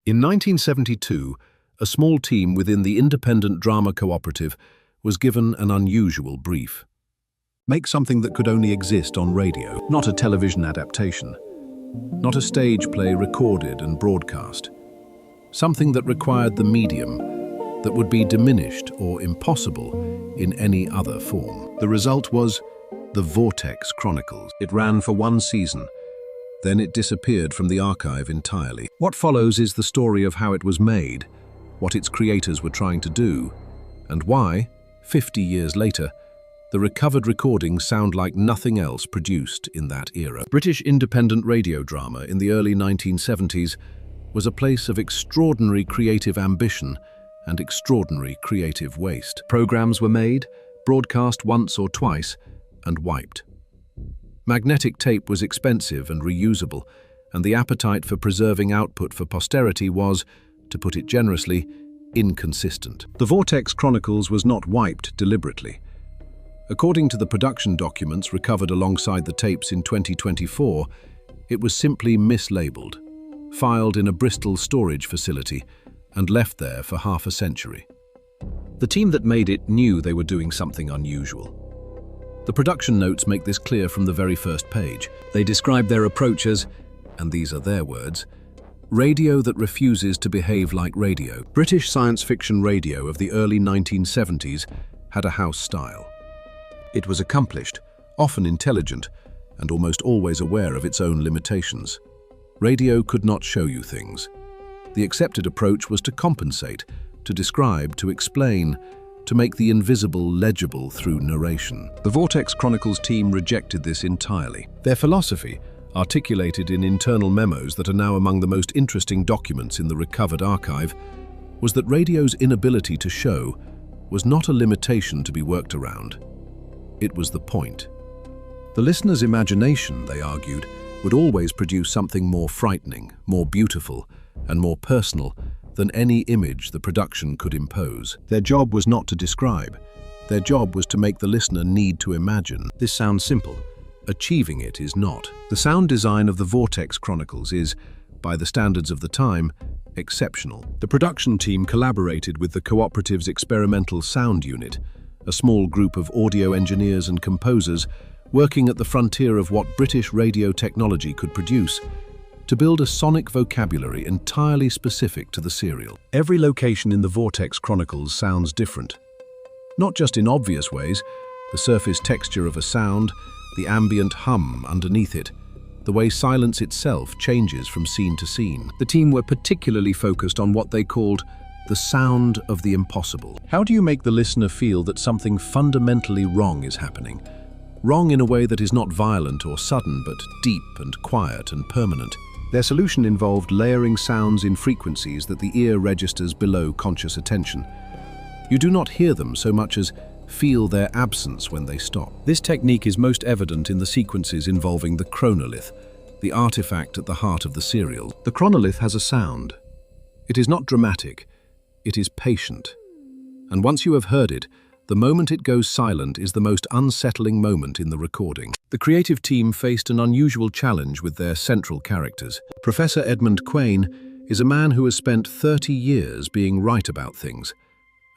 In 1972, a small team within the Independent Drama Cooperative was given an unusual brief. Make something that could only exist on radio, not a television adaptation, not a stage play recorded and broadcast. Something that required the medium, that would be diminished or impossible in any other form. The result was the Vortex Chronicles. It ran for one season, then it disappeared from the archive entirely. What follows is the story of how it was made, what its creators were trying to do, and why, 50 years later, the recovered recordings sound like nothing else produced in that era. British independent radio drama in the early 1970s was a place of extraordinary creative ambition and extraordinary creative waste. Programs were made, broadcast once or twice, and wiped. Magnetic tape was expensive and reusable, and the appetite for preserving output for posterity was, to put it generously, inconsistent. The Vortex Chronicles was not wiped deliberately. According to the production documents recovered alongside the tapes in 2024, it was simply mislabeled, filed in a Bristol storage facility, and left there for half a century. The team that made it knew they were doing something unusual. The production notes make this clear from the very first page. They describe their approach as, and these are their words, radio that refuses to behave like radio. British science fiction radio of the early 1970s had a house style. It was accomplished, often intelligent, and almost always aware of its own limitations. Radio could not show you things. The accepted approach was to compensate, to describe, to explain, to make the invisible legible through narration. The Vortex Chronicles team rejected this entirely. Their philosophy, articulated in internal memos that are now among the most interesting documents in the recovered archive, was that radio's inability to show was not a limitation to be worked around. It was the point. The listener's imagination, they argued, would always produce something more frightening, more beautiful, and more personal than any image the production could impose. Their job was not to describe. Their job was to make the listener need to imagine. This sounds simple. Achieving it is not. The sound design of the Vortex Chronicles is, by the standards of the time, exceptional. The production team collaborated with the Cooperative's experimental sound unit, a small group of audio engineers and composers working at the frontier of what British radio technology could produce, to build a sonic vocabulary entirely specific to the serial. Every location in the Vortex Chronicles sounds different. Not just in obvious ways, the surface texture of a sound, the ambient hum underneath it, the way silence itself changes from scene to scene. The team were particularly focused on what they called the sound of the impossible. How do you make the listener feel that something fundamentally wrong is happening? Wrong in a way that is not violent or sudden, but deep and quiet and permanent. Their solution involved layering sounds in frequencies that the ear registers below conscious attention. You do not hear them so much as feel their absence when they stop. This technique is most evident in the sequences involving the chronolith, the artifact at the heart of the serial. The chronolith has a sound. It is not dramatic, it is patient. And once you have heard it, the moment it goes silent is the most unsettling moment in the recording. The creative team faced an unusual challenge with their central characters. Professor Edmund Quayne is a man who has spent 30 years being right about things.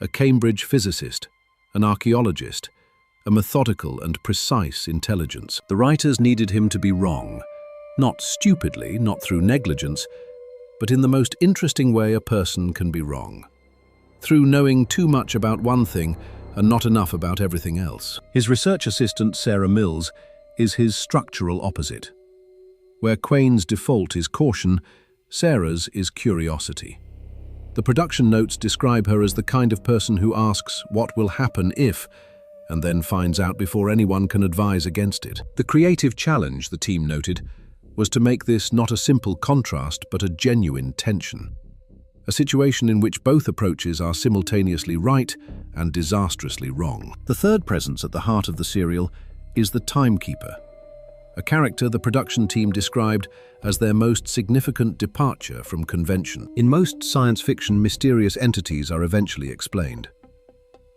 A Cambridge physicist, an archaeologist, a methodical and precise intelligence. The writers needed him to be wrong, not stupidly, not through negligence, but in the most interesting way a person can be wrong. Through knowing too much about one thing and not enough about everything else. His research assistant, Sarah Mills, is his structural opposite. Where Quayne's default is caution, Sarah's is curiosity. The production notes describe her as the kind of person who asks what will happen if, and then finds out before anyone can advise against it. The creative challenge, the team noted, was to make this not a simple contrast but a genuine tension. A situation in which both approaches are simultaneously right and disastrously wrong. The third presence at the heart of the serial is the timekeeper, a character the production team described as their most significant departure from convention. In most science fiction, mysterious entities are eventually explained.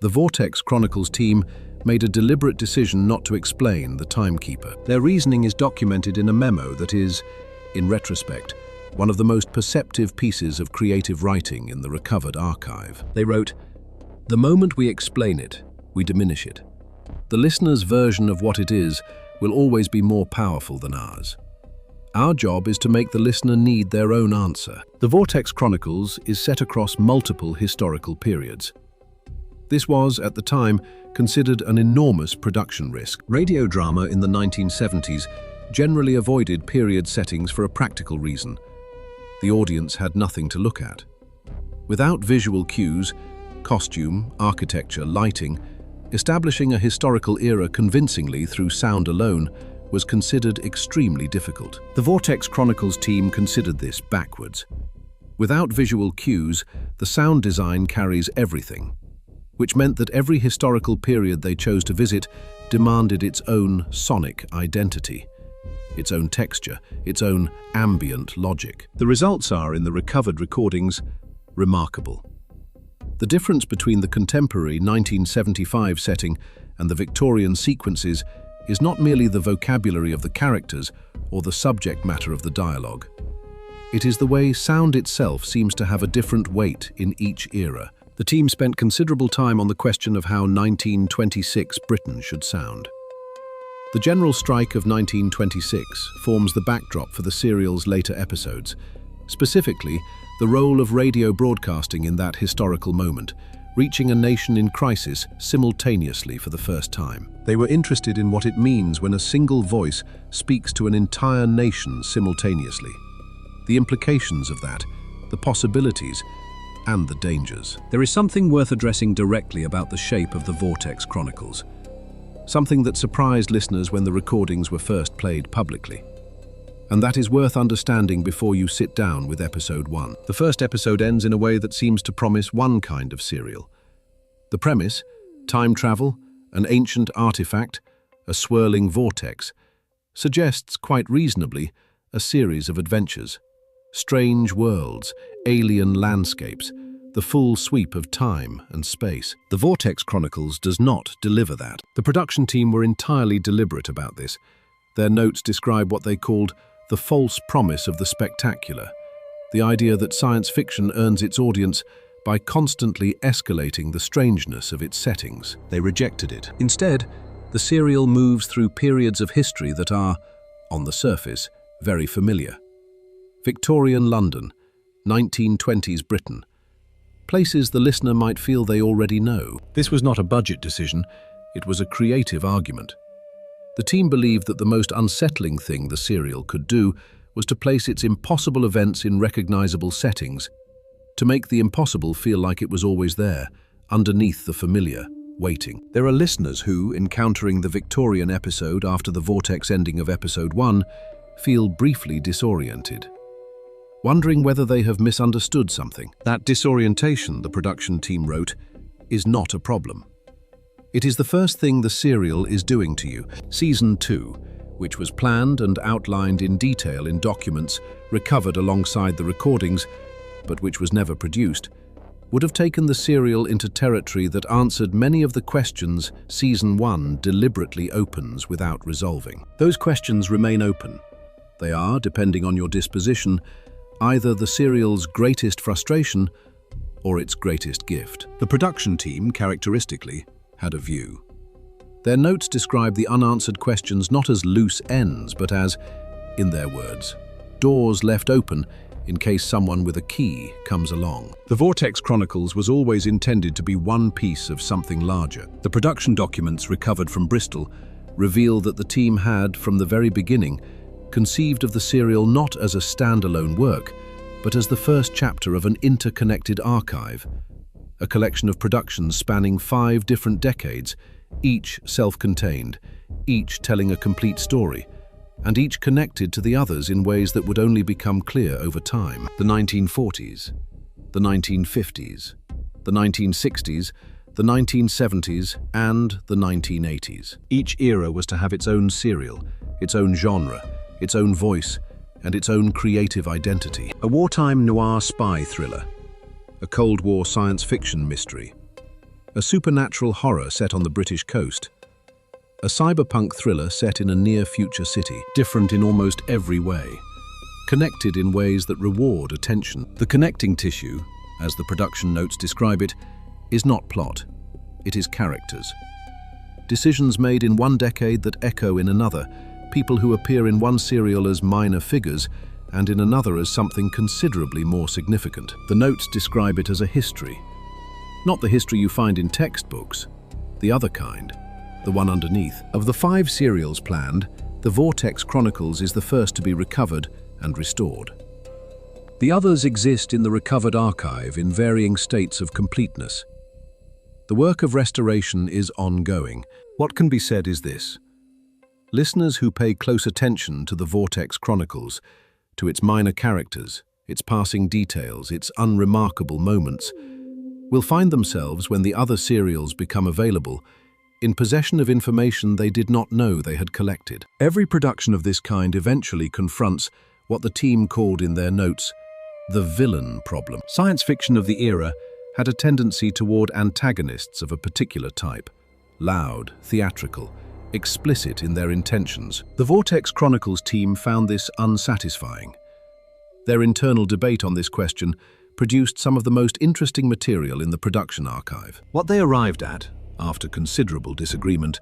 The Vortex Chronicles team made a deliberate decision not to explain the timekeeper. Their reasoning is documented in a memo that is, in retrospect, one of the most perceptive pieces of creative writing in the recovered archive. They wrote, "The moment we explain it, we diminish it. The listener's version of what it is will always be more powerful than ours. Our job is to make the listener need their own answer." The Vortex Chronicles is set across multiple historical periods. This was, at the time, considered an enormous production risk. Radio drama in the 1970s generally avoided period settings for a practical reason. The audience had nothing to look at. Without visual cues, costume, architecture, lighting, establishing a historical era convincingly through sound alone was considered extremely difficult. The Vortex Chronicles team considered this backwards. Without visual cues, the sound design carries everything, which meant that every historical period they chose to visit demanded its own sonic identity, its own texture, its own ambient logic. The results are, in the recovered recordings, remarkable. The difference between the contemporary 1975 setting and the Victorian sequences is not merely the vocabulary of the characters or the subject matter of the dialogue. It is the way sound itself seems to have a different weight in each era. The team spent considerable time on the question of how 1926 Britain should sound. The general strike of 1926 forms the backdrop for the serial's later episodes, specifically the role of radio broadcasting in that historical moment, reaching a nation in crisis simultaneously for the first time. They were interested in what it means when a single voice speaks to an entire nation simultaneously. The implications of that, the possibilities, and the dangers. There is something worth addressing directly about the shape of the Vortex Chronicles. Something that surprised listeners when the recordings were first played publicly. And that is worth understanding before you sit down with episode 1. The first episode ends in a way that seems to promise one kind of serial. The premise, time travel, an ancient artifact, a swirling vortex, suggests quite reasonably a series of adventures. Strange worlds, alien landscapes, the full sweep of time and space. The Vortex Chronicles does not deliver that. The production team were entirely deliberate about this. Their notes describe what they called the false promise of the spectacular, the idea that science fiction earns its audience by constantly escalating the strangeness of its settings. They rejected it. Instead, the serial moves through periods of history that are, on the surface, very familiar. Victorian London, 1920s Britain, places the listener might feel they already know. This was not a budget decision, it was a creative argument. The team believed that the most unsettling thing the serial could do was to place its impossible events in recognizable settings, to make the impossible feel like it was always there, underneath the familiar, waiting. There are listeners who, encountering the Victorian episode after the Vortex ending of episode 1, feel briefly disoriented, wondering whether they have misunderstood something. That disorientation, the production team wrote, is not a problem. It is the first thing the serial is doing to you. Season 2, which was planned and outlined in detail in documents recovered alongside the recordings, but which was never produced, would have taken the serial into territory that answered many of the questions Season 1 deliberately opens without resolving. Those questions remain open. They are, depending on your disposition, either the serial's greatest frustration or its greatest gift. The production team, characteristically, had a view. Their notes describe the unanswered questions not as loose ends, but as, in their words, doors left open in case someone with a key comes along. The Vortex Chronicles was always intended to be one piece of something larger. The production documents recovered from Bristol reveal that the team had, from the very beginning, conceived of the serial not as a standalone work, but as the first chapter of an interconnected archive, a collection of productions spanning 5 different decades, each self-contained, each telling a complete story, and each connected to the others in ways that would only become clear over time. The 1940s, the 1950s, the 1960s, the 1970s, and the 1980s. Each era was to have its own serial, its own genre, its own voice, and its own creative identity. A wartime noir spy thriller, a Cold War science fiction mystery, a supernatural horror set on the British coast, a cyberpunk thriller set in a near-future city, different in almost every way. connected in ways that reward attention. The connecting tissue, as the production notes describe it, is not plot, it is characters. Decisions made in one decade that echo in another, people who appear in one serial as minor figures and in another as something considerably more significant. The notes describe it as a history. Not the history you find in textbooks, the other kind, the one underneath. Of the 5 serials planned, the Vortex Chronicles is the first to be recovered and restored. The others exist in the recovered archive in varying states of completeness. The work of restoration is ongoing. What can be said is this: listeners who pay close attention to the Vortex Chronicles, to its minor characters, its passing details, its unremarkable moments, will find themselves, when the other serials become available, in possession of information they did not know they had collected. Every production of this kind eventually confronts what the team called in their notes the villain problem. Science fiction of the era had a tendency toward antagonists of a particular type, loud, theatrical, explicit in their intentions. The Vortex Chronicles team found this unsatisfying. Their internal debate on this question produced some of the most interesting material in the production archive. What they arrived at, after considerable disagreement,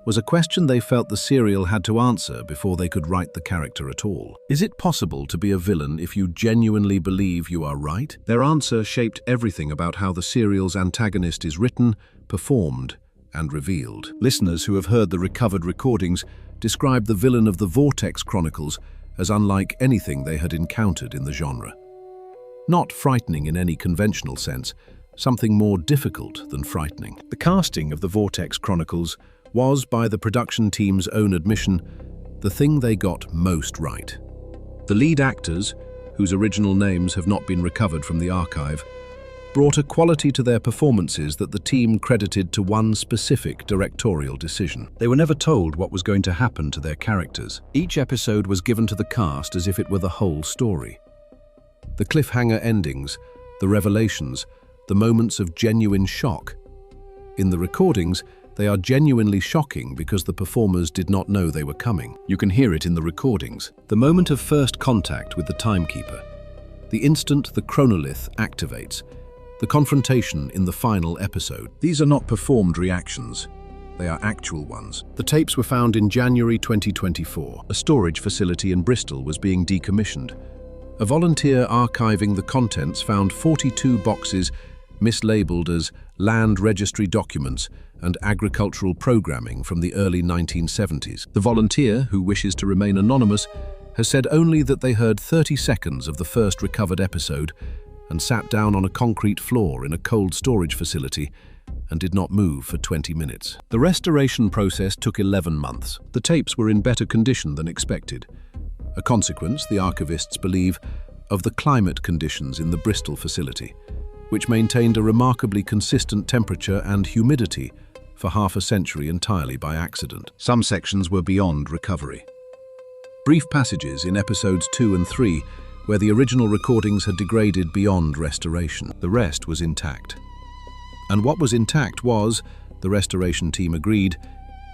was a question they felt the serial had to answer before they could write the character at all. Is it possible to be a villain if you genuinely believe you are right? Their answer shaped everything about how the serial's antagonist is written, performed, and revealed. Listeners who have heard the recovered recordings describe the villain of the Vortex Chronicles as unlike anything they had encountered in the genre. Not frightening in any conventional sense, something more difficult than frightening. The casting of the Vortex Chronicles was, by the production team's own admission, the thing they got most right. The lead actors, whose original names have not been recovered from the archive, brought a quality to their performances that the team credited to one specific directorial decision. They were never told what was going to happen to their characters. Each episode was given to the cast as if it were the whole story. The cliffhanger endings, the revelations, the moments of genuine shock. In the recordings, they are genuinely shocking because the performers did not know they were coming. You can hear it in the recordings. The moment of first contact with the timekeeper. The instant the chronolith activates. The confrontation in the final episode. These are not performed reactions. They are actual ones. The tapes were found in January 2024. A storage facility in Bristol was being decommissioned. A volunteer archiving the contents found 42 boxes mislabeled as land registry documents and agricultural programming from the early 1970s. The volunteer, who wishes to remain anonymous, has said only that they heard 30 seconds of the first recovered episode and sat down on a concrete floor in a cold storage facility and did not move for 20 minutes. The restoration process took 11 months. The tapes were in better condition than expected. A consequence, the archivists believe, of the climate conditions in the Bristol facility, which maintained a remarkably consistent temperature and humidity for half a century entirely by accident. Some sections were beyond recovery. Brief passages in episodes 2 and 3 where the original recordings had degraded beyond restoration. The rest was intact. And what was intact was, the restoration team agreed,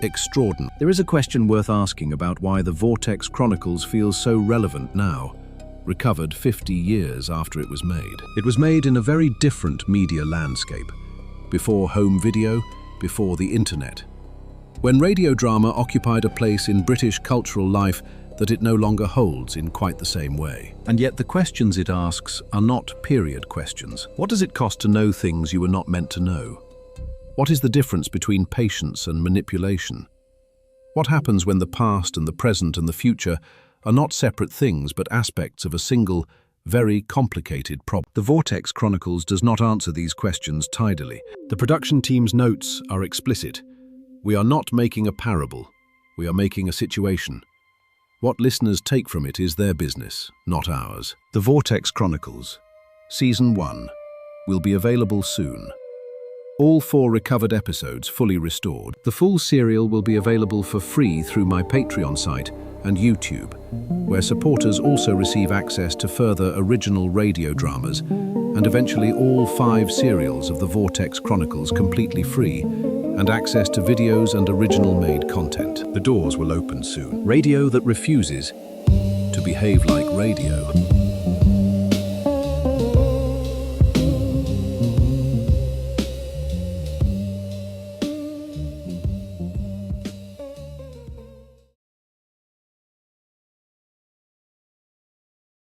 extraordinary. There is a question worth asking about why the Vortex Chronicles feels so relevant now, recovered 50 years after it was made. It was made in a very different media landscape, before home video, before the internet, when radio drama occupied a place in British cultural life that it no longer holds in quite the same way. And yet the questions it asks are not period questions. What does it cost to know things you were not meant to know? What is the difference between patience and manipulation? What happens when the past and the present and the future are not separate things but aspects of a single, very complicated problem? The Vortex Chronicles does not answer these questions tidily. The production team's notes are explicit. We are not making a parable. We are making a situation. What listeners take from it is their business, not ours. The Vortex Chronicles, Season 1, will be available soon. All 4 recovered episodes fully restored. The full serial will be available for free through my Patreon site and YouTube, where supporters also receive access to further original radio dramas and eventually all 5 serials of the Vortex Chronicles completely free, and access to videos and original-made content. The doors will open soon. Radio that refuses to be behave like radio.